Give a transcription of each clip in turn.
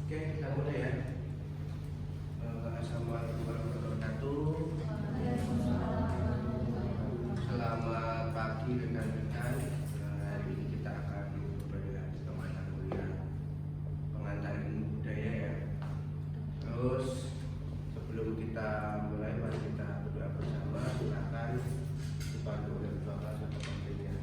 Oke, kita mulai ya. Assalamualaikum warahmatullahi wabarakatuh. Selamat pagi rekan-rekan. Hari ini kita akan berbagi ke mata kuliah pengantar ilmu budaya ya. Terus sebelum kita mulai, mari kita berdoa bersama. Silakan dibantu oleh doa sama pentingnya.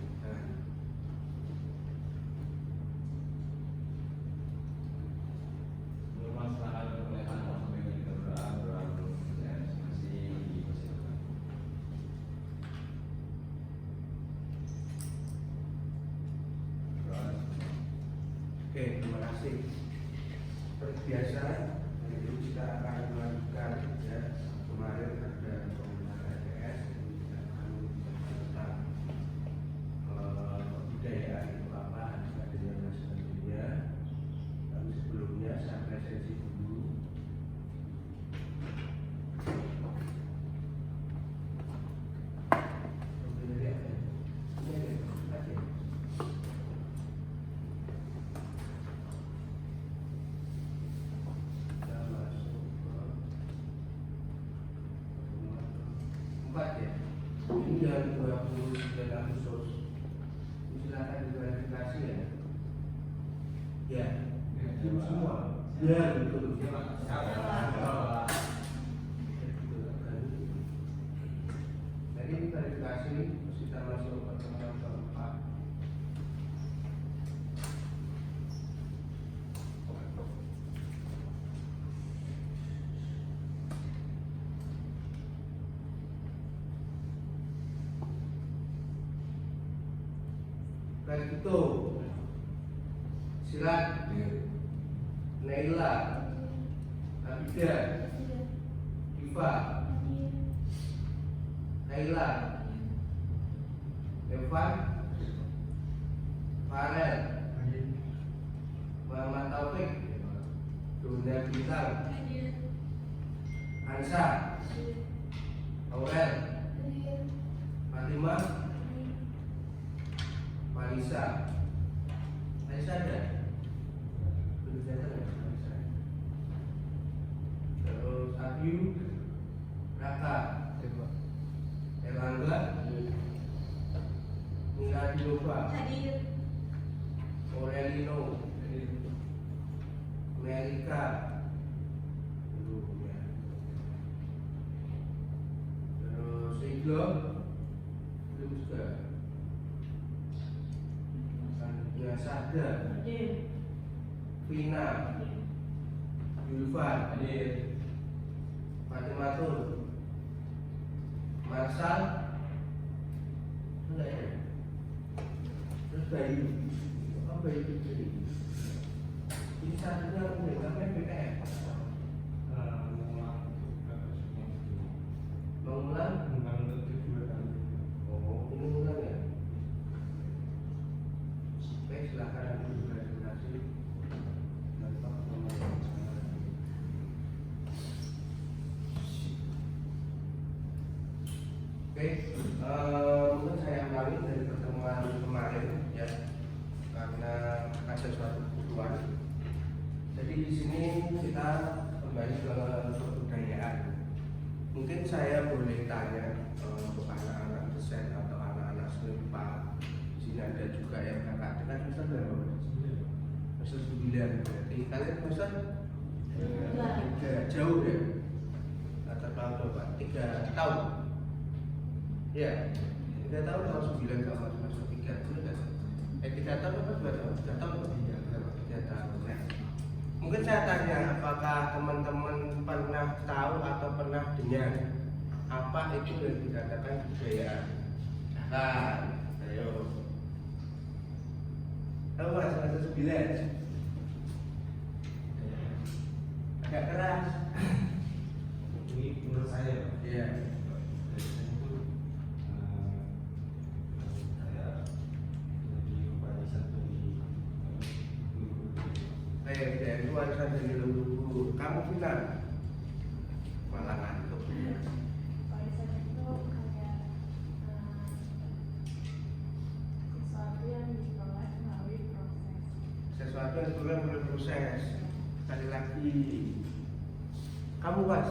Oke, terima kasih. Seperti biasa, hari ini kita akan melanjutkan ya. Kemarin ada komentar LPS yang kita akan tentang kebudayaan itu apa, adanya dan sebagainya. Tapi sebelumnya saya presentasi dulu. Ya. Ini yang 29 Agustus. Silakan diklarifikasi ya. Ya, semua. Ya, betul. Jadi klarifikasi kita masuk ke pertemuan keempat. Baik itu Silat, Naila, Abida, Diva, Naila, Evan, Farel, Muhammad Taufik, Dona Bintang, Ansa, Aurel, Fatimah, Marisa, Marisa ada? Belum ada Marisa. Terus Abiu, Raka, Erlangga, Mira Dinova, Aurelino, Melika, terus Iglo, belum juga. Sada, Vina, Yulfan, Fatimatul, Marsal, enggak ya? Terus Bayu, apa itu jadi? Ini satunya mendengarkan PKM. Mengulang? Oh, ini mengulang ya? Silakan diklarifikasi. Oke, mungkin saya ulangi dari pertemuan kemarin ya, karena ada suatu kebutuhan. Jadi di sini kita kembali ke kebudayaan. Mungkin saya boleh tanya untuk anak-anak desain atau anak-anak seniman. Sini ada juga yang kakak dekat semester berapa? Semester 9. Berarti kalian semester 3 jauh ya? Atau tahun berapa? 3 tahun. Ya, 3 tahun tahun 9 sama semester 3 itu kan? 3 tahun apa 2 tahun? 3 tahun atau 3 tahun ya. Mungkin saya tanya, apakah teman-teman pernah tahu atau pernah dengar apa itu yang dikatakan kebudayaan? Nah, ayo. Tahu mas, semester 9 agak keras. Ini menurut saya. Iya. Saya lebih warisan dari Itu warisan dari leluhur. Kamu bilang malah ngantuk. Warisan itu kayak sesuatu yang diperoleh melalui proses. Sesuatu yang diperoleh melalui proses. sekali lagi. Kamu Mas,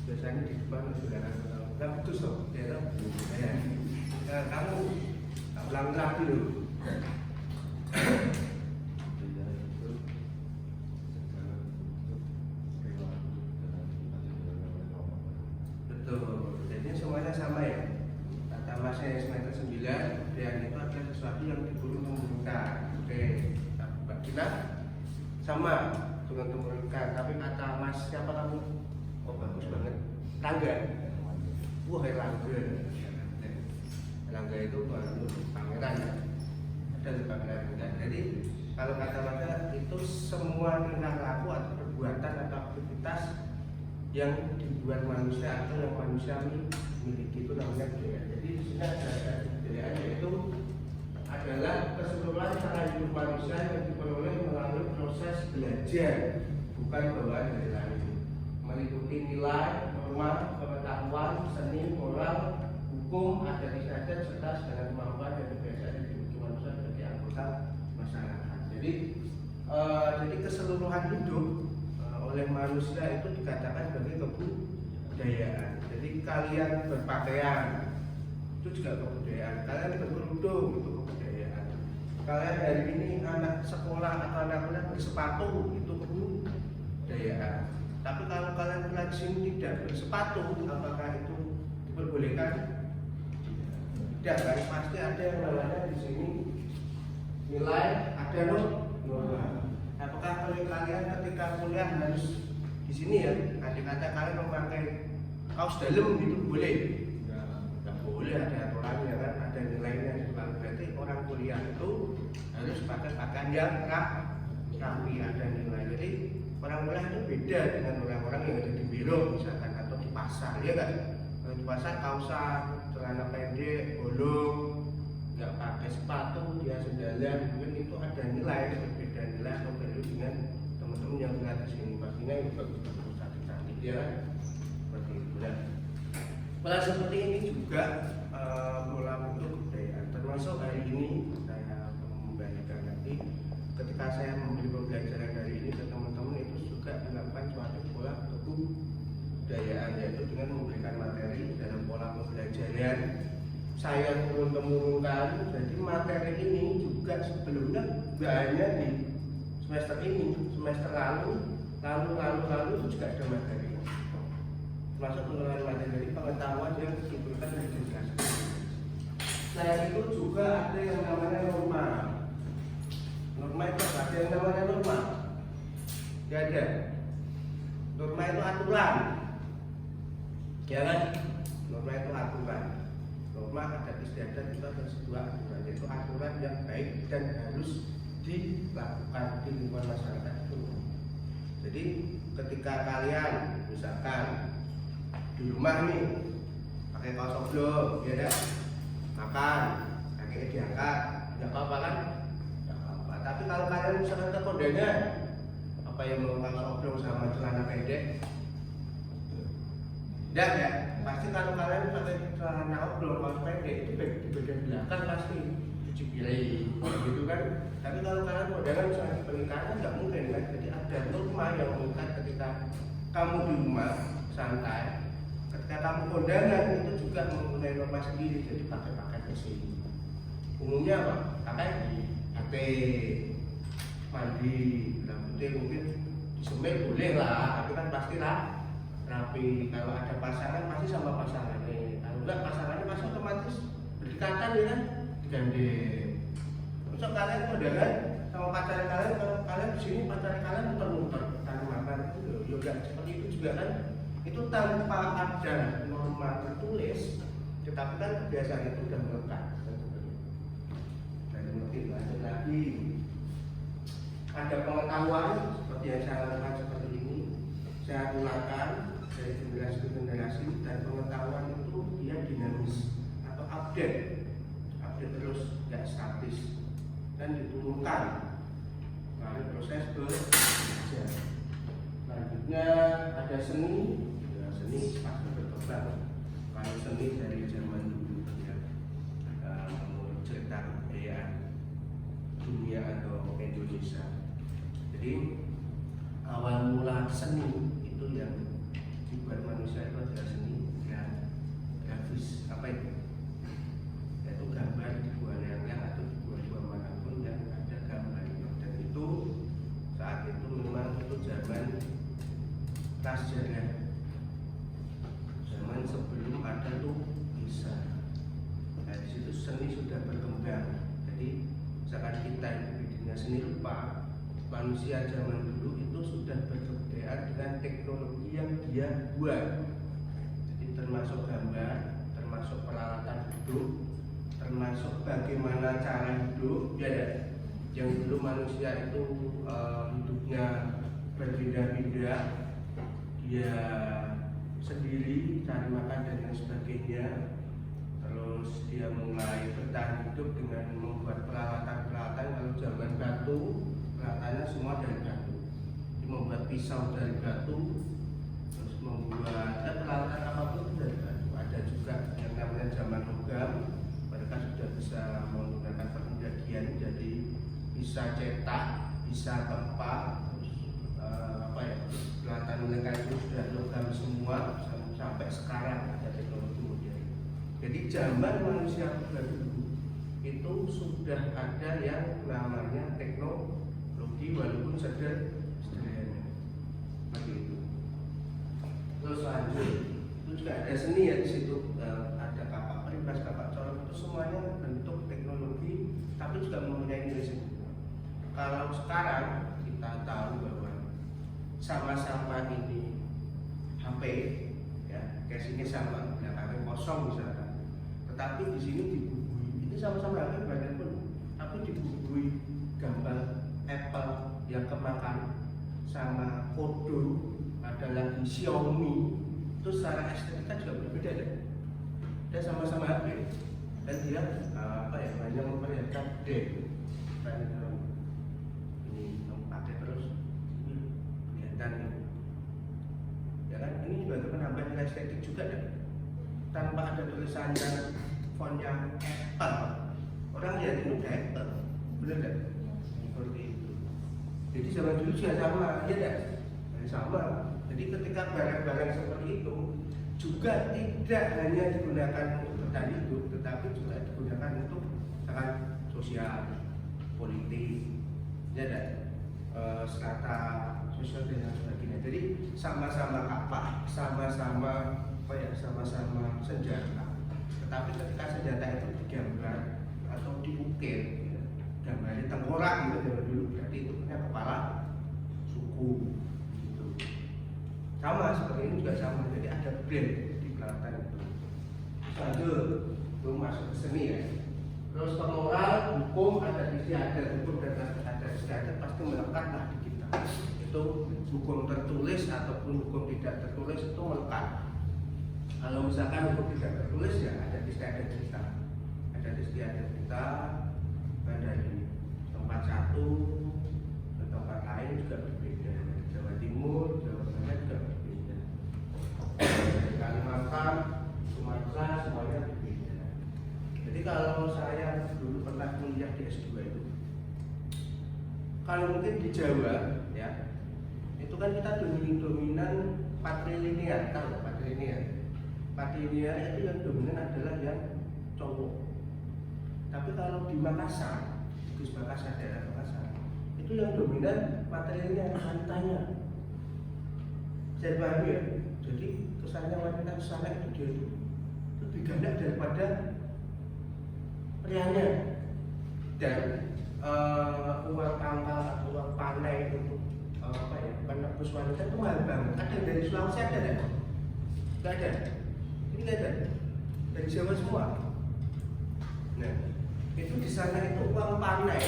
biasanya di depan saudara nggak putus toh, ya toh? Ya. Nah, kamu ulang lagi loh. Betul, jadi semuanya sama ya. Kata Masnya semester 9, dan itu adalah sesuatu yang diburu menguntungkan. Oke, Mbak Gina sama turun temurunkan. Tapi kata Mas siapa kamu? Oh bagus banget. Rangga. Wah Rangga. Rangga itu baru pangeran ya. Ada pangeran. Jadi kalau kata Mas itu semua tingkah laku atau perbuatan atau aktivitas yang dibuat manusia atau yang manusia miliki itu namanya budaya. Jadi di sini ada budaya yaitu adalah keseluruhan cara hidup manusia yang diperoleh melalui proses belajar, bukan bawaan dari lahir, meliputi nilai, norma, pengetahuan, seni, moral, hukum, adat istiadat serta segala kemampuan dan kebiasaan yang dimiliki manusia sebagai anggota masyarakat. Jadi keseluruhan hidup oleh manusia itu dikatakan sebagai kebudayaan. Jadi kalian berpakaian itu juga kebudayaan. Kalian berkerudung itu kebudayaan. Kalian hari ini anak sekolah atau anak kuliah bersepatu itu kebudayaan. Tapi kalau kalian pulang sini tidak bersepatu, apakah itu diperbolehkan? Tidak kan? Pasti ada yang namanya di sini nilai, ada norma. Apakah kalian ketika kuliah harus di sini ya? Ada kata kalian memakai kaos dalam itu boleh? Nggak boleh, ada aturannya kan, ada nilainya. Berarti orang kuliah itu harus pakai pakaian yang rapi, ada nilai. Jadi orang kuliah itu beda dengan orang-orang yang ada di biro misalkan atau di pasar, ya kan? Kalau di pasar kausan, celana pendek, bolong, nggak pakai sepatu, dia sendalan, mungkin itu ada nilai, berbeda nilai atau value dengan teman-teman yang lihat di sini. Pastinya itu bagus-bagus cantik, ya kan? Seperti itu. Nah, pola seperti ini juga pola bentuk kebudayaan. Termasuk hari ini saya membagikan nanti, ketika saya memberi pembelajaran dari ini ke teman-teman itu juga dilakukan suatu pola kebudayaan, yaitu dengan memberikan materi dalam pola pembelajaran. Saya turun-temurunkan, jadi materi ini juga sebelumnya tidak hanya di semester ini, semester lalu itu juga ada materi. Termasuk pengenalan materi pengetahuan yang diberikan dari jelas. Selain itu juga ada yang namanya norma. Norma itu ada yang namanya norma. Ya ada. Norma itu aturan. Ya kan? Norma itu aturan. Norma adat istiadat itu ada sebuah aturan, yaitu aturan yang baik dan harus dilakukan di lingkungan masyarakat itu. Jadi ketika kalian misalkan di rumah nih pakai kaos oblong, ya kan? Makan, kakinya diangkat, nggak apa-apa kan? Nggak apa-apa. Tapi kalau kalian misalkan ke kondangan, apa yang mau kaos oblong sama celana pendek? Tidak ya, pasti kalau kalian pakai celana oblong kaos pendek itu di bagian belakang pasti cuci piring, gitu kan. Tapi kalau kalian kondangan misalnya pernikahan nggak mungkin kan. Jadi ada norma yang mengikat ketika kamu di rumah santai, ketika kamu kondangan itu juga mempunyai norma sendiri. Jadi pakai bersih. Umumnya apa? Pakai HP, mandi, rambutnya mungkin disemir boleh lah, tapi kan pastilah rapi. Kalau ada pasangan pasti sama pasangannya. Kalau enggak pasangannya pasti otomatis berdekatan ya kan, digandeng. Terus kalian kondangan sama pacar kalian, kalau kalian di sini pacar kalian muter-muter tanpa makan itu, yoga seperti itu juga kan. Itu tanpa ada norma tertulis, tetapi kan kebiasaan itu sudah melekat. Dan mungkin lanjut lagi, ada pengetahuan seperti yang saya lakukan seperti ini, saya ulangkan dari generasi ke generasi, dan pengetahuan itu dia dinamis atau update terus, tidak statis, dan diturunkan melalui proses belajar. Selanjutnya ada seni. Ya, seni pasti berkembang. Kalau seni dari zaman dulu ya, menurut cerita kebudayaan dunia atau Indonesia. Jadi awal mula seni itu yang dibuat manusia itu adalah seni dan grafis. Apa itu? Yaitu gambar dibuat yang atau dibuat manapun yang ada gambarnya. Dan itu saat itu memang itu zaman prasejarah, zaman sebelum ada tuh bisa. Nah, di situ seni sudah berkembang. Jadi saat kita itu di dunia seni rupa, manusia zaman dulu itu sudah berkebudayaan dengan teknologi yang dia buat. Jadi termasuk gambar, termasuk peralatan hidup, termasuk bagaimana cara hidup, ya ada. Yang dulu manusia itu hidupnya berbeda-beda, dia sendiri cari makan dan lain sebagainya. Terus dia mulai bertahan hidup dengan membuat peralatan-peralatan. Kalau zaman batu, peralatannya semua dari batu. Dia membuat pisau dari batu, terus membuat peralatan apapun dari batu. Ada juga yang namanya zaman logam, mereka sudah bisa menggunakan penyajian, jadi bisa cetak, bisa tempat, terus peralatan mereka itu sudah logam semua sampai sekarang ada teknologi modern. Jadi zaman manusia dulu itu sudah ada yang namanya teknologi walaupun sederhana. Begitu. Terus lanjut, itu juga ada seni ya di situ, ada kapak peripas, kapak corong, itu semuanya bentuk teknologi, tapi juga mempunyai nilai seni. Kalau sekarang kita tahu bahwa sama-sama ini HP, ya, casingnya sama, belakangnya kosong misalkan. Tetapi di sini dibubuhi, ini sama-sama HP badan pun, tapi dibubuhi gambar Apple yang kemakan sama Kodo, ada lagi Xiaomi, itu secara estetika juga berbeda ya. Dan sama-sama HP, dan dia hanya memperlihatkan D. Pakai terus kelihatan ya kan, ini juga menambah nilai estetik juga kan, tanpa ada tulisan dan font yang Apple, orang lihat ini udah Apple, bener kan? Seperti itu. Jadi zaman dulu juga sama, ya kan? Sama. Jadi ketika barang-barang seperti itu juga tidak hanya digunakan untuk bertahan hidup, tetapi juga digunakan untuk sangat sosial, politik, ya kan? Strata sosial dan sebagainya. Jadi sama-sama kapak, sama-sama sama-sama senjata. Tetapi ketika senjata itu digambar atau diukir, ya, gambarnya tengkorak gitu dari dulu, berarti itu punya kepala suku. Gitu. Sama seperti ini juga sama. Jadi ada brand di belakang itu. Lanjut, itu masuk ke seni ya. Terus moral, hukum, ada istiadat, hukum dan ada istiadat pasti melekatlah di kita. Itu hukum tertulis ataupun hukum tidak tertulis itu melekat. Kalau misalkan hukum tidak tertulis ya ada istiadat kita, ada istiadat kita pada ini tempat satu ke tempat lain juga berbeda. Jawa Timur, Jawa Tengah juga berbeda. Dari Kalimantan, Sumatera semuanya berbeda. Jadi kalau saya dulu pernah kuliah di S2 itu, kalau mungkin di Jawa ya, itu kan kita dominan patrilinear, tahu patrilinear. Patrilinear itu yang dominan adalah yang cowok. Tapi kalau di Makassar, Gus Makassar, daerah Makassar, itu yang dominan patrilinear, wanitanya. Saya paham ya. Jadi kesannya wanita sana itu dia itu lebih ganda daripada prianya. Dan uang pangkal atau uang panai untuk menebus wanita itu mahal banget. Ada yang dari Sulawesi ada kan? Gak ada. Ini gak ada. Dari Jawa semua. Nah, itu di sana itu uang panai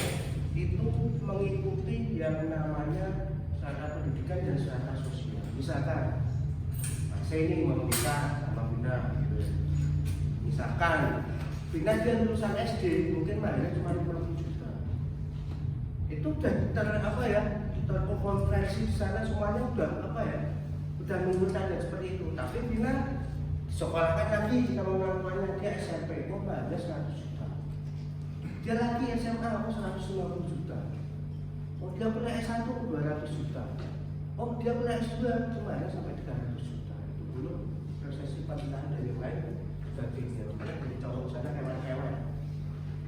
itu mengikuti yang namanya strata pendidikan dan strata sosial. Misalkan, saya ini mau nikah sama Bina, gitu. Misalkan Bina dia lulusan SD, mungkin mahalnya cuma 50 juta. Itu udah terkonversi di sana semuanya udah udah menurutkan seperti itu. Tapi Bina sekolahkan lagi sama orang tuanya, dia SMP, kok mahalnya 100 juta. Dia lagi SMA, aku 150 juta. Oh dia punya S1 200 juta. dia punya S2 cuma sampai 300 juta. Itu belum prosesi pernikahan dan yang lain sebagainya. Makanya dari cowok sana hewan-hewan.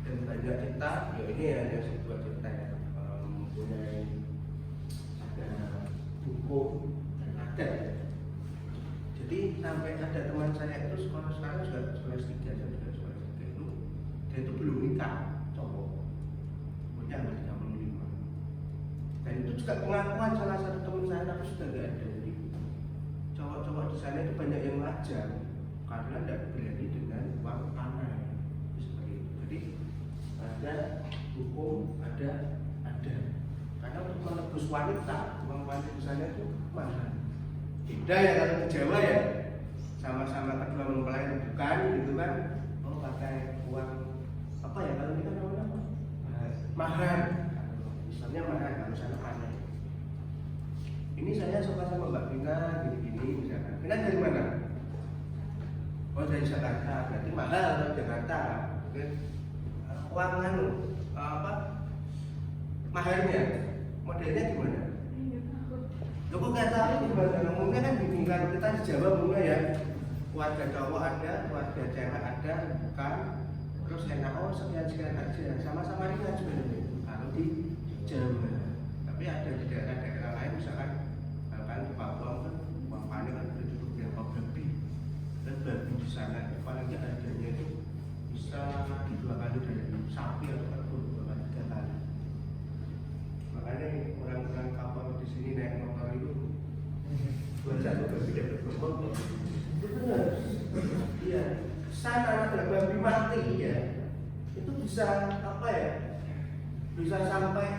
Dan banyak kita, ya ini hanya sebuah cerita ya, mempunyai ada hukum dan adat. Jadi sampai ada teman saya itu sekolah sekarang sudah sekolah 3 dan juga sekolah 3 itu dia itu belum nikah, cowok umurnya hampir 35. Dan itu juga pengakuan salah satu teman saya, tapi sudah nggak ada. Jadi cowok-cowok di sana itu banyak yang wajar karena tidak berani dengan uang tanah seperti itu. Jadi ada hukum, ada karena untuk menebus wanita, uang wanita di sana itu mahal. Beda ya kalau di Jawa ya, sama-sama kedua mempelai bukan gitu kan, oh pakai uang apa ya kalau kita namanya apa? Mahar. Misalnya mahar, kalau sana panen. Ini saya suka sama Mbak Vina gini-gini misalkan. Vina dari mana? Oh dari Jakarta, berarti mahal dari Jakarta. Oke. Uang anu apa? Maharnya, modelnya gimana? Lo kok nggak tahu gimana? Umumnya kan gini, kalau kita di Jawa umumnya ya, keluarga cowok ada, keluarga cewek ada, kan? Terus enak, oh sekian aja, sama-sama ringan sebenarnya. Kalau di Jawa, tapi ada di daerah-daerah lain, misalkan di Papua kan, uang panen kan udah cukup berapa babi, dan babi di sana itu paling nggak harganya itu bisa 2 kali dari sapi atau kerbau 2 kali 3 kali. Makanya orang-orang kapal di sini naik motor itu buat jatuh babi dapat bermotor. Itu benar. Iya. Sana ada babi mati ya. Itu bisa apa ya? Bisa sampai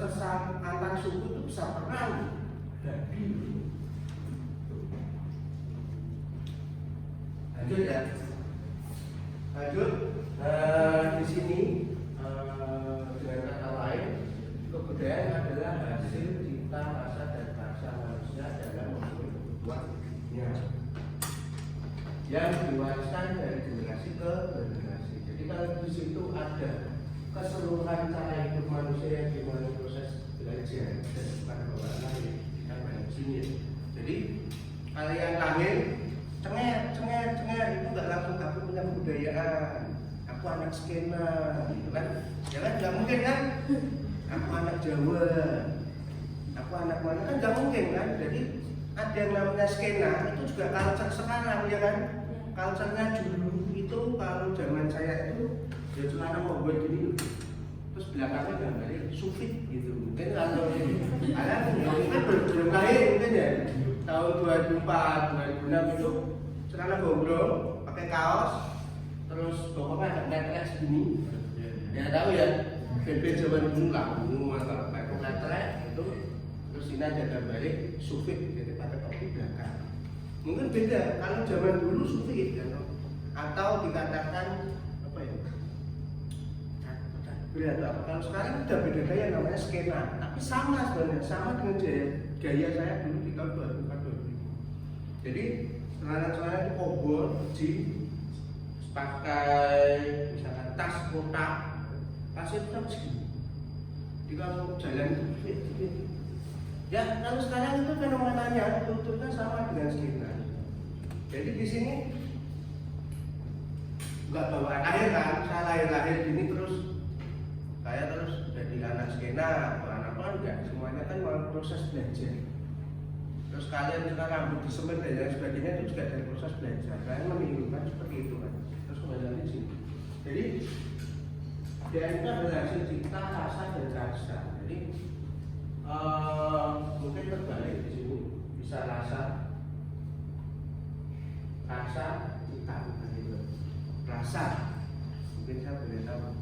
sesama antar suku itu bisa perang. Babi. Lanjut ya. Lanjut. Di sini dengan kata lain, kebudayaan adalah hasil cipta rasa dan bahasa manusia dalam memenuhi kebutuhannya yang diwariskan dari generasi ke generasi. Jadi kalau di situ ada keseluruhan cara hidup manusia yang dimana proses belajar dan bukan bawaan lahir, kita banyak sini ya. Jadi kalian lahir cengar itu nggak langsung aku punya kebudayaan. Aku anak skena, gitu kan? Ya kan nggak mungkin kan? Aku anak Jawa, aku anak mana kan nggak mungkin kan? Jadi ada yang namanya skena itu juga culture sekarang ya kan? Culture-nya dulu itu kalau zaman saya itu ya celana mau buat gini, terus belakangnya gambarnya sufit gitu. Mungkin kalau kalian mungkin belum lahir mungkin ya tahun 2004, 2006 itu celana gondrong, pakai kaos. Terus pokoknya ada netrek segini, ya tahu ya, bebek zaman dulu lah, atau pakai netrek itu, terus ini ada gambarnya sufit, jadi pakai topi belakang. Mungkin beda, kalau zaman dulu sufit, ya, atau dikatakan apa ya, berada. Kalau sekarang udah beda gaya, namanya skena, tapi sama sebenarnya, sama dengan gaya saya dulu di tahun 2004-2005. Jadi celana-celana itu kobor, jeans, pakai misalkan tas kotak, tasnya tetap segini. Jadi kalau jalan itu ya kalau sekarang itu fenomenanya tutupnya sama dengan skena. Jadi di sini nggak bawaan lahir kan, saya lahir gini terus saya terus jadi anak skena atau anak apa enggak, semuanya kan mau proses belajar. Terus kalian juga rambut disemir dan lain sebagainya itu juga dari proses belajar. Kalian menirukan seperti itu kan. Kembali di sini. Jadi DNA adalah hasil cipta, rasa dan rasa. Jadi mungkin terbalik di sini bisa rasa, cipta bukan itu. Rasa. Mungkin saya boleh tahu.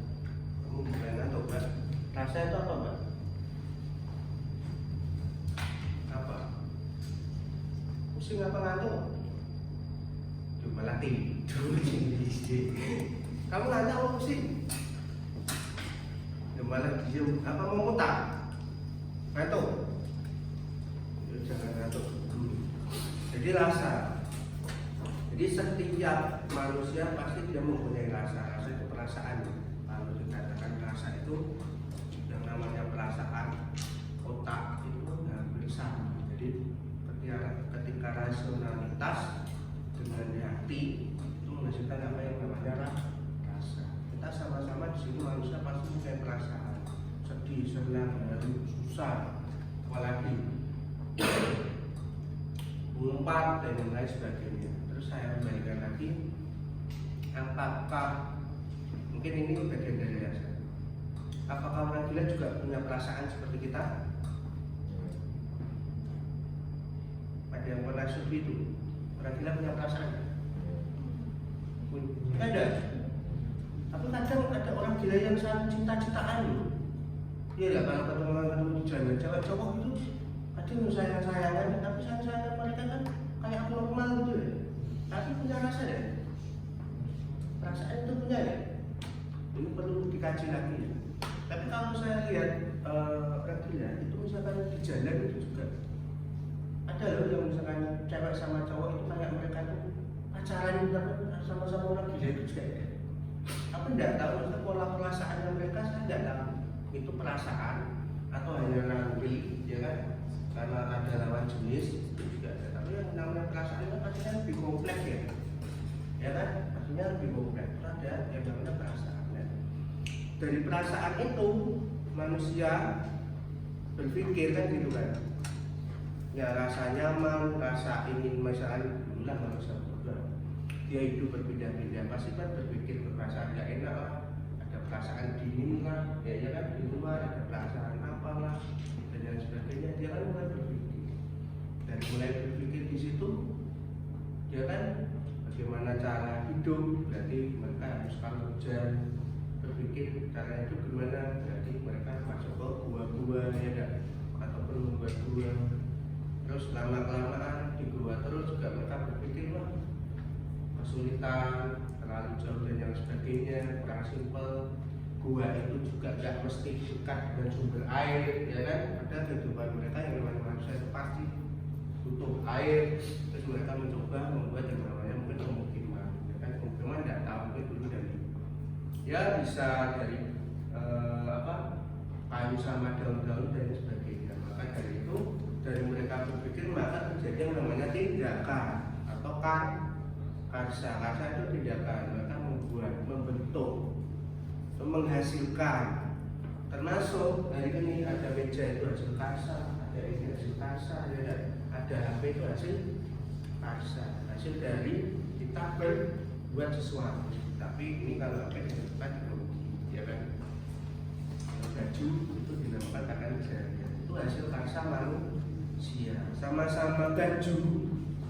Kamu bukan atau enggak? Rasa itu apa, Mbak? Apa? Pusing apa ngantuk? Malah tidur. Kamu nggak tahu sih, ya malah diem. Apa mau ngutang? Ngantuk? Ya, jangan ngantuk. Jadi rasa. Jadi setiap manusia pasti dia mempunyai rasa. Rasa itu perasaan. Kalau dikatakan rasa itu yang namanya perasaan, otak itu hampir rasionalitas dengan hati itu menghasilkan apa yang namanya rasa. Kita sama-sama di sini manusia pasti punya perasaan, sedih, senang, haru, susah, apalagi mengumpat dan lain sebagainya. Terus saya kembalikan lagi, apakah mungkin ini bagian dari rasa? Apakah orang gila juga punya perasaan seperti kita? Pada yang pernah sufi itu, orang gila punya perasaan? Ada. Tapi kadang ada orang gila yang sangat cinta-cintaan loh. Iya lah, kalau ketemu di jalan cowok itu ada yang sayang-sayangan, tapi sayang-sayangan mereka kan kayak abnormal gitu ya. Tapi punya rasa ya. Perasaan itu punya ya. Ini perlu dikaji lagi ya. Tapi kalau saya lihat orang gila itu misalkan di jalan itu juga ada loh yang misalkan cewek sama cowok itu kayak mereka tuh pacaran tapi sama-sama orang gila itu juga ya. Aku tidak tahu pola perasaannya mereka, saya tidak tahu itu perasaan atau hanya nanti ya kan, karena ada lawan jenis itu juga ada. Tapi yang namanya perasaan itu pastinya lebih kompleks ya kan, pastinya lebih kompleks. Itu ada yang namanya perasaan ya. Dari perasaan itu manusia berpikir kan gitu kan, ya rasa nyaman, rasa ingin, misalnya dululah manusia berdua dia hidup berbeda-beda, pasti kan berpikir perasaan gak enak lah, ada perasaan dingin lah, ya kan di luar ada perasaan apalah dan lain sebagainya. Dia kan mulai berpikir, dan mulai berpikir di situ dia kan bagaimana cara hidup, berarti mereka harus kalau hujan berpikir cara itu gimana, berarti mereka masuk ke gua-gua ya kan, ataupun membuat gua. Terus lama-kelamaan di gua terus juga mereka berpikir lah kesulitan, terlalu jauh dan yang sebagainya, kurang simpel. Gua itu juga gak mesti dekat dengan sumber air, ya kan? Ada kehidupan mereka yang namanya manusia itu pasti butuh air. Terus mereka mencoba membuat yang namanya mungkin pemukiman, ya kan? Pemukiman tidak tahu mungkin dulu dari ya bisa dari kayu sama daun-daun dan sebagainya. Maka dari itu, dari mereka berpikir maka terjadi yang namanya tindakan atau karsa itu tindakan. Mereka membuat, membentuk, menghasilkan. Termasuk hari ini ada meja itu hasil karsa, ada ini hasil karsa, ada HP itu hasil karsa, hasil dari kita berbuat sesuatu. Tapi ini kalau HP itu bukan teknologi, ya kan? Baju itu dinamakan tangan jari, itu hasil karsa manusia. Sama-sama baju,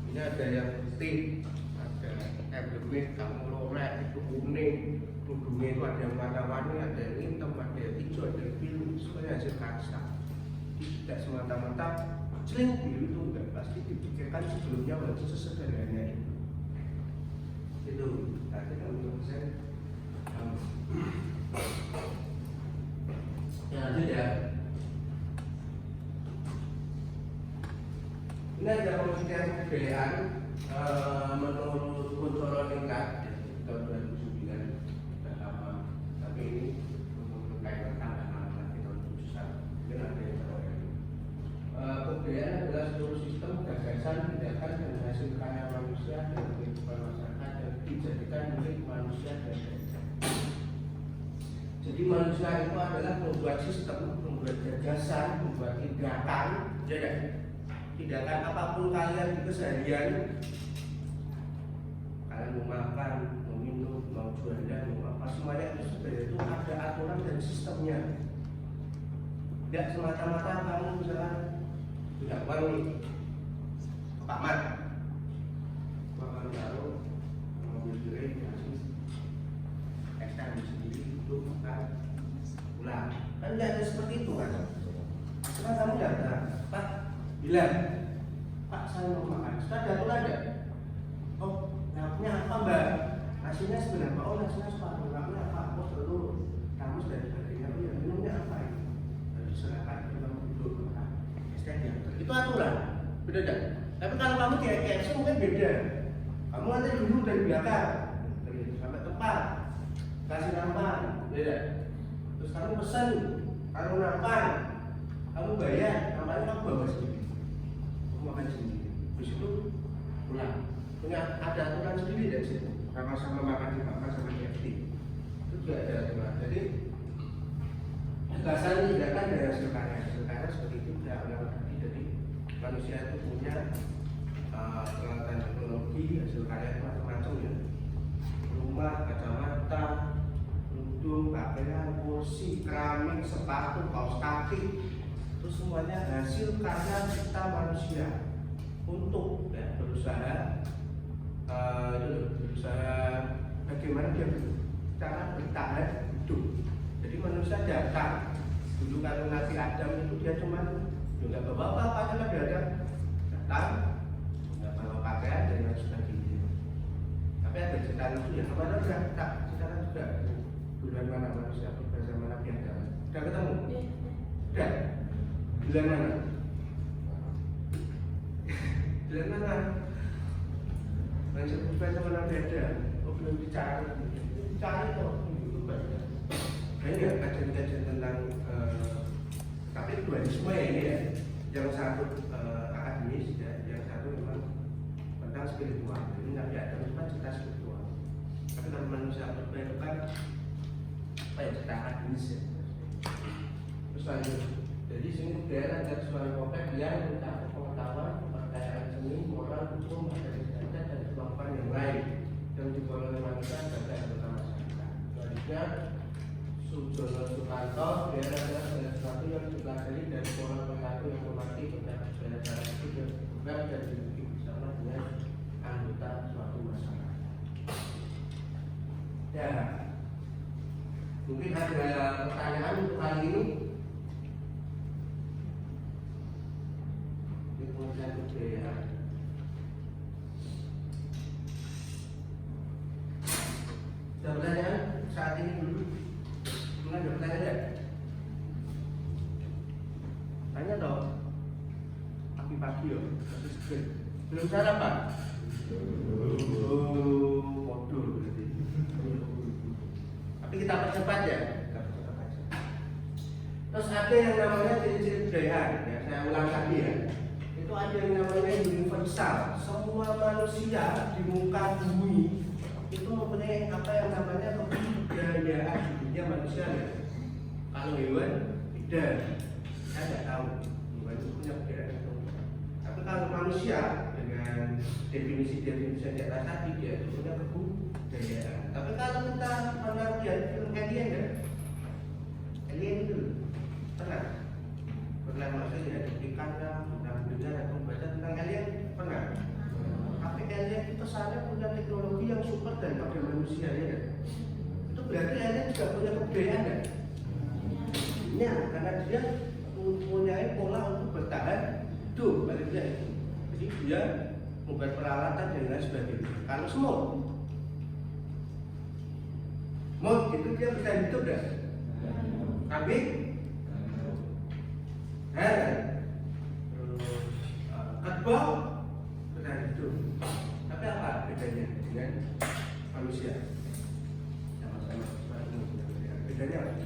ini ada yang putih, emblem kamu lorek itu kuning, tudungnya itu ada yang warna-warni, ada yang hitam, ada yang hijau, ada yang biru, semuanya hasil karsa. Tidak semata-mata celing biru itu enggak, pasti dipikirkan sebelumnya walaupun sesederhana itu. Nanti kalau saya ya lanjut ya. Ini ada penelitian kebudayaan menurut Kuntoro Ningrat tahun 2009, sudah lama, tapi ini untuk kaitan tambahan lagi tahun 2001 mungkin ada yang tahu ya. Kebudayaan adalah seluruh sistem gagasan, tindakan dan hasil karya manusia dan kehidupan masyarakat yang dijadikan milik manusia dan bangsa. Jadi manusia itu adalah membuat sistem, membuat gagasan, membuat tindakan, jadi tindakan apapun kalian di keseharian. Kalian mau makan, mau minum, mau jualan, mau apa, semuanya itu sebenarnya itu ada aturan dan sistemnya. Tidak semata-mata kamu misalkan tidak uang nih, Pak Mat, makan taruh, mobil sendiri, kasih ekstra sendiri, itu makan pulang. Kan tidak ada seperti itu kan? Sekarang kamu datang, Pak, bilang, Pak saya mau makan, sudah ada aturan tidak? Oh, lauknya apa mbak? Nasinya sebenarnya, oh nasinya separuh, lauknya apa? Oh telur, kamus dan sebagainya. Oh ya, minumnya apa ini? Lalu diserahkan ke kamu duduk makan. Itu aturan, beda tidak? Tapi kalau kamu di KFC mungkin beda. Kamu nanti dulu dari belakang, sampai tempat, kasih nampan, beda. Terus kamu pesan, kamu nampan, kamu bayar, nampannya kamu bawa sendiri, kamu makan sendiri. Terus itu pulang. Punya ada aturan sendiri dari situ. Sama-sama makan di kamar sama di FT. Itu juga ada aturan. Jadi batasan tindakan dari hasil karya seperti itu tidak ulang lagi. Jadi manusia itu punya peralatan teknologi hasil karya itu macam-macam ya. Rumah, kacamata, kerudung, pakaian, kursi, keramik, sepatu, kaos kaki, itu semuanya hasil karya kita manusia untuk ya, berusaha bagaimana dia cara bertahan hidup. Jadi manusia datang dulu kalau Nabi Adam itu dia cuma nggak bawa apa-apa, dia ada datang nggak bawa pakaian dan lain sebagainya. Tapi ada cerita lucu ya, kemana udah tak cerita juga bulan mana manusia bersama Nabi Adam. Udah ketemu? Udah. Bulan mana? Bulan mana? Manusia bersama Nabi Adam. Oh belum dicari. Dicari kok. Ini ya kajian-kajian tentang tapi dualisme ini ya. Yang satu akademis ya, yang satu memang tentang spiritual. Ini Nabi Adam itu kan cerita spiritual. Tapi kalau manusia berbeda itu kan apa ya, cerita akademis ya. Terus lanjut. Jadi sini daerah dan suara kompleks yang mencakup pengetahuan, kepercayaan seni, moral, hukum, adat istiadat dan kemampuan yang lain yang diperoleh oleh manusia sebagai anggota masyarakat. Selanjutnya Sujono Sukanto, daerah adalah sesuatu yang dipelajari dari pola perilaku yang memati terhadap segala cara itu dan juga dan dimiliki bersama dengan anggota suatu masyarakat. Ya, mungkin ada pertanyaan untuk kali ini. Ini pengertian budaya. Ada pertanyaan saat ini dulu? Ada pertanyaan enggak? Tanya dong. Pagi-pagi ya. Belum sarapan? Oh, modul berarti. Tapi kita percepat ya. Terus ada yang namanya ciri-ciri kebudayaan. Ya, saya ulang lagi ya. Itu ada yang namanya universal. Semua manusia di muka bumi itu mempunyai apa yang namanya kebudayaan di dunia manusia ya. Kalau hewan beda, saya tidak tahu hewan itu punya kebudayaan atau enggak. Tapi kalau manusia dengan definisi-definisi yang di atas tadi dia itu punya kebudayaan. Tapi kalau kita menarikkan film alien ya, alien itu pernah maksudnya dikannya, pernah mendengar atau membaca tentang alien pernah. Tapi alien itu pesannya punya teknologi yang super daripada manusia ya. Itu berarti alien juga punya kebudayaan ya? Ya, karena dia mempunyai pola untuk bertahan hidup, balik dia itu. Jadi dia membuat peralatan dan lain sebagainya. Kalau semut itu dia bisa hidup dah. Kambing, kerbau bisa hidup. Tapi apa bedanya dengan manusia? Sama-sama bedanya apa?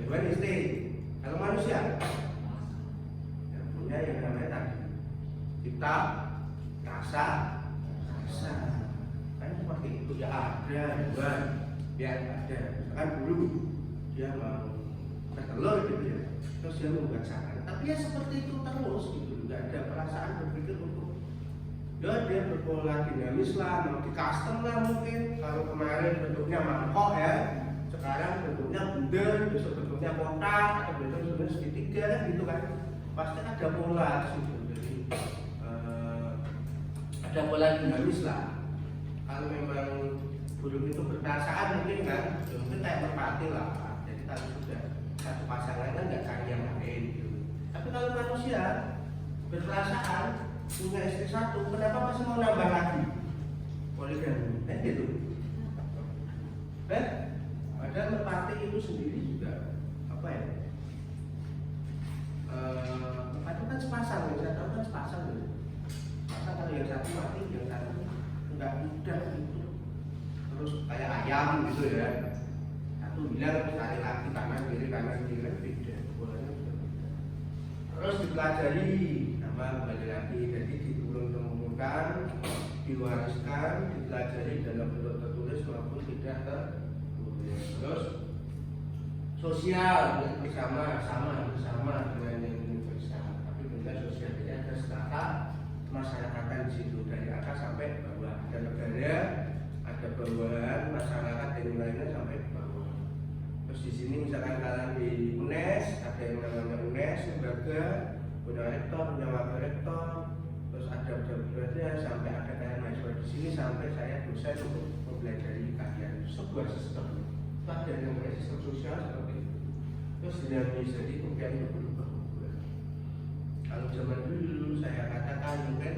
Hewan insting. Kalau manusia yang punya yang namanya tadi cipta, rasa. Kan seperti itu ya, ada hewan yang ada. Misalkan dulu dia mau bertelur gitu ya, terus dia membuat sarang. Tapi ya seperti itu terus gitu, nggak ada perasaan berpikir untuk ya dia berpola dinamis lah, mau di custom lah mungkin. Kalau kemarin bentuknya mangkok ya, sekarang bentuknya bundel, besok bentuknya kotak, atau besok bentuknya segitiga kan gitu kan. Pasti ada pola gitu. Jadi ada pola dinamis lah. Kalau memang burung itu berperasaan mungkin kan, mungkin kayak merpati lah. Jadi kalau sudah satu pasangan kan nggak cari yang lain gitu. Tapi kalau manusia berperasaan, punya istri satu, kenapa masih mau nambah lagi? Poligami, kan gitu. Padahal merpati itu sendiri juga apa ya? Merpati kan sepasang, yang saya tahu kan sepasang gitu. Masa kalau yang satu mati, yang satu nggak mudah gitu. Terus kayak ayam gitu ya. Satu bilang cari lagi kanan kiri kan beda. Bolanya beda. Terus dipelajari. Nah, agama kembali lagi, jadi diturun temurunkan, diwariskan, dipelajari dalam bentuk tertulis maupun tidak tertulis. Terus sosial bersama dengan yang universal, tapi benda sosial ini ada strata masyarakatan di situ dari atas sampai bawah, ada negara, ada bawahan masyarakat yang lainnya sampai bawah. Terus di sini misalkan kalian di UNES, ada yang namanya UNES, lembaga, punya rektor, punya wakil rektor, terus ada beberapa sampai ada kalian mahasiswa di sini sampai saya dosen untuk mempelajari kalian sebuah sistem. Ada yang namanya sistem sosial seperti itu. Terus dinamis, jadi kemudian itu berubah-ubah. Kalau zaman dulu saya katakan mungkin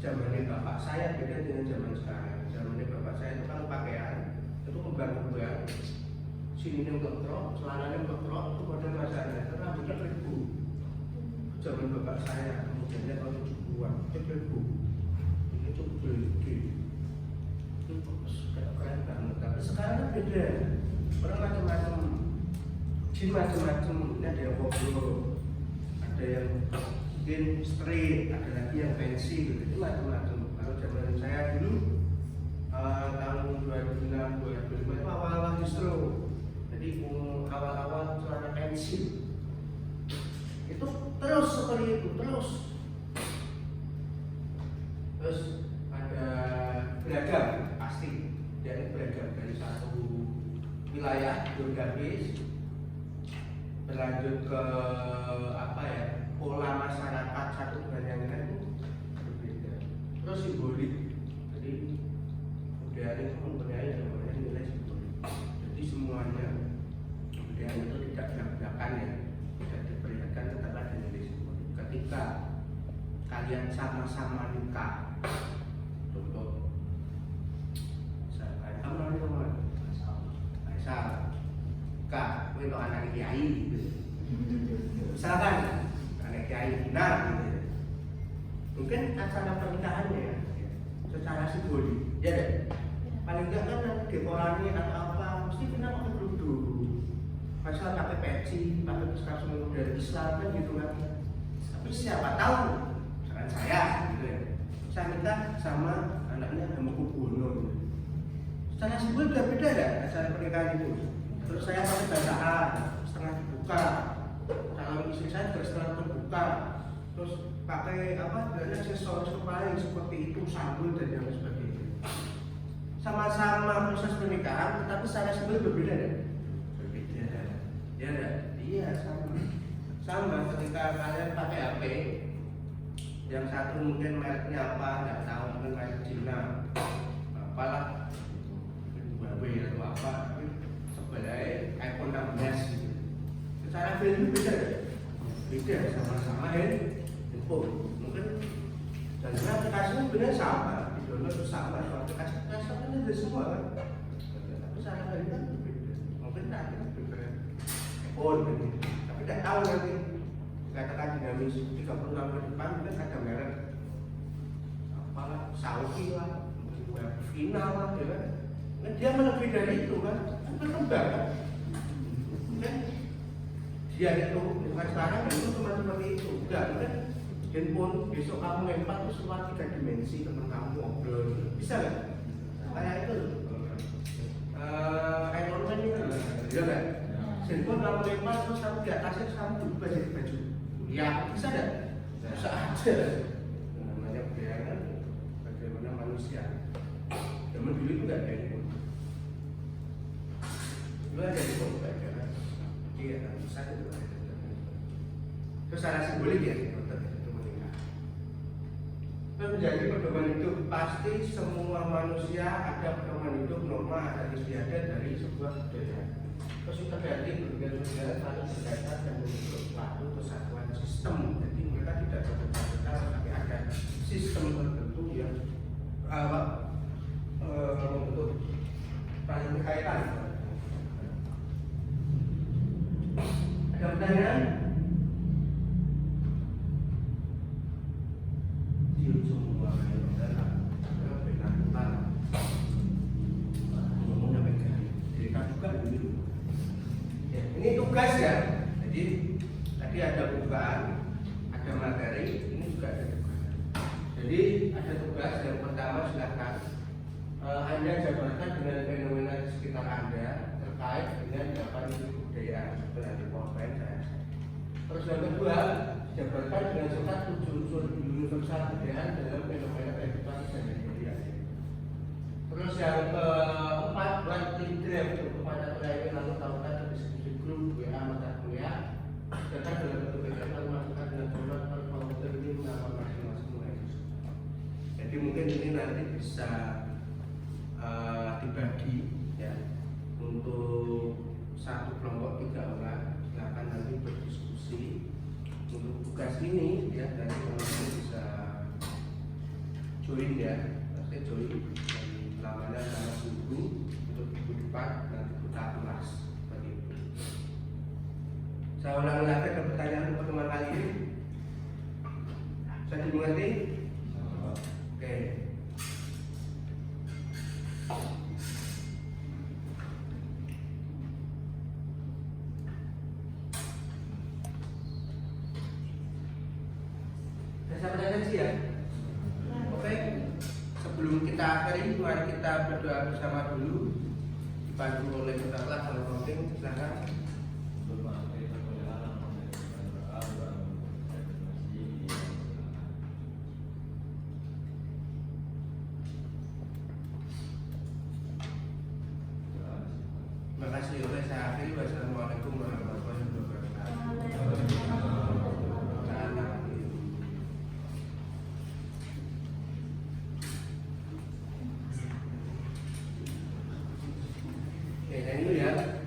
zamannya bapak saya beda dengan zaman sekarang. Zamannya bapak saya itu kan pakaian itu kembang-kembang, sini yang ketrok, celananya ketrok, itu pada masanya itu rambutnya ribu. Zaman bapak saya kemudiannya tahun 70-an, ribu. Ini cukup gede. Itu keren banget. Tapi sekarang kan beda. Orang macam-macam, jin macam-macam. Ini ada yang ngobrol, ada yang mungkin straight, ada lagi yang fancy gitu. Itu macam-macam. Kalau zaman saya dulu tahun 2006, 2005 itu awal-awal distro. Jadi awal-awal celana fancy. Itu terus seperti itu, terus ada beragam pasti, jadi beragam dari satu wilayah geografis berlanjut ke apa ya, pola masyarakat satu dengan yang lain itu berbeda. Terus simbolik, jadi budaya itu mempunyai namanya nilai simbolik. Jadi semuanya budaya itu tidak belak-belakan ya, tidak diperlihatkan, tetap ada nilai simbolik. Ketika kalian sama-sama nikah, contoh kamu namanya teman Faisal kak, itu anak kiai gitu. Misalkan anak kiai benar gitu. Mungkin acara pernikahannya secara simbolik ya deh, paling enggak kan dekorasi atau apa mesti benar pakai kerudung, Faisal pakai peci, pakai kaos dari Islam kan gitu kan. Tapi siapa tahu misalkan saya gitu ya, saya minta sama anaknya sama kubuno gitu. Secara simbol udah beda ya acara pernikahan itu. Terus saya pakai bacaan setengah dibuka, calon istri saya juga setengah terbuka. Terus pakai apa? Dengan aksesoris kepala seperti itu, sambul dan yang sebagainya. Sama-sama proses pernikahan, tetapi secara simbol berbeda ya. Berbeda. Ya, iya sama. Sama ketika kalian pakai HP, yang satu mungkin mereknya apa, nggak tahu, mungkin merek Cina, apalah, Huawei atau apa, tapi sebenarnya iPhone 16 gitu. Secara value beda sama-sama handphone. Mungkin dan aplikasinya benar sama, di download sama, aplikasi kan ada semua kan. Tapi secara value kan berbeda. Mungkin nanti berbeda iPhone gitu. Tapi tidak tahu nanti dikatakan dinamis 30 tahun ke depan mungkin ada merek apalah, Xiaomi lah, final lah, ya kan. Nah, dia melebih dari itu kan berkembang kan. Kan dia itu bukan sekarang dan itu cuma seperti itu. Enggak, kan handphone besok kamu lempar terus keluar 3 dimensi teman kamu ngobrol, bisa kan? Kayak itu Iron Man itu kan, iya kan? Handphone kamu lempar terus kamu di atasnya terus kamu berubah jadi baju. Ya bisa kan? Bisa aja. Namanya budaya kan bagaimana manusia. Zaman dulu itu nggak ada handphone. Dulu ada handphone baca kan? Iya, bisa itu. Terus secara simbolik ya, itu menikah. Terus menjadi pedoman hidup, pasti semua manusia ada pedoman hidup, norma, ada istiadat dari sebuah budaya. Terus itu dari berbagai budaya selalu berkaitan dan membentuk suatu kesatuan sistem. Jadi mereka tidak berpecah-pecah, tapi ada sistem tertentu yang membentuk paling berkaitan. Ada pertanyaan? Cium semua adalah benar-benar ngomongnya pegang. Jadi kan juga dulu. Ya, ini tugas ya. Jadi tadi ada pembukaan, ada ada materi, ini juga ada tugas. Jadi ada tugas yang pertama silakan Anda jabarkan dengan fenomena di sekitar Anda terkait dengan 8 isu kebudayaan seperti PowerPoint saya. Terus yang kedua, jabarkan dengan singkat unsur-unsur universal kebudayaan dalam fenomena kehidupan sehari-hari. Terus yang keempat, buat tim draft untuk kepada pelayan lalu tahukan diskusi grup WA mata kuliah. Sedangkan dalam bentuk PDF masukkan dengan format per komputer ini nama masing-masing mahasiswa. Jadi mungkin ini nanti bisa dibagi ya untuk satu kelompok 3 orang. Silakan nanti berdiskusi untuk tugas ini ya, nanti teman-teman bisa join ya, saya join dari lamaran sama suku untuk minggu depan nanti kita ulas seperti itu. Saya ulang lagi ada pertanyaan untuk pertemuan kali ini. Saya dimengerti? Oke. Saya pertanyaan sih ya. Oke. Sebelum kita akhiri, mari kita berdoa bersama dulu. Dibantu oleh Ustaz kalau penting, silakan. Terima kasih. Oleh saya akhiri. Wassalamualaikum warahmatullahi wabarakatuh. Oke, ini ya.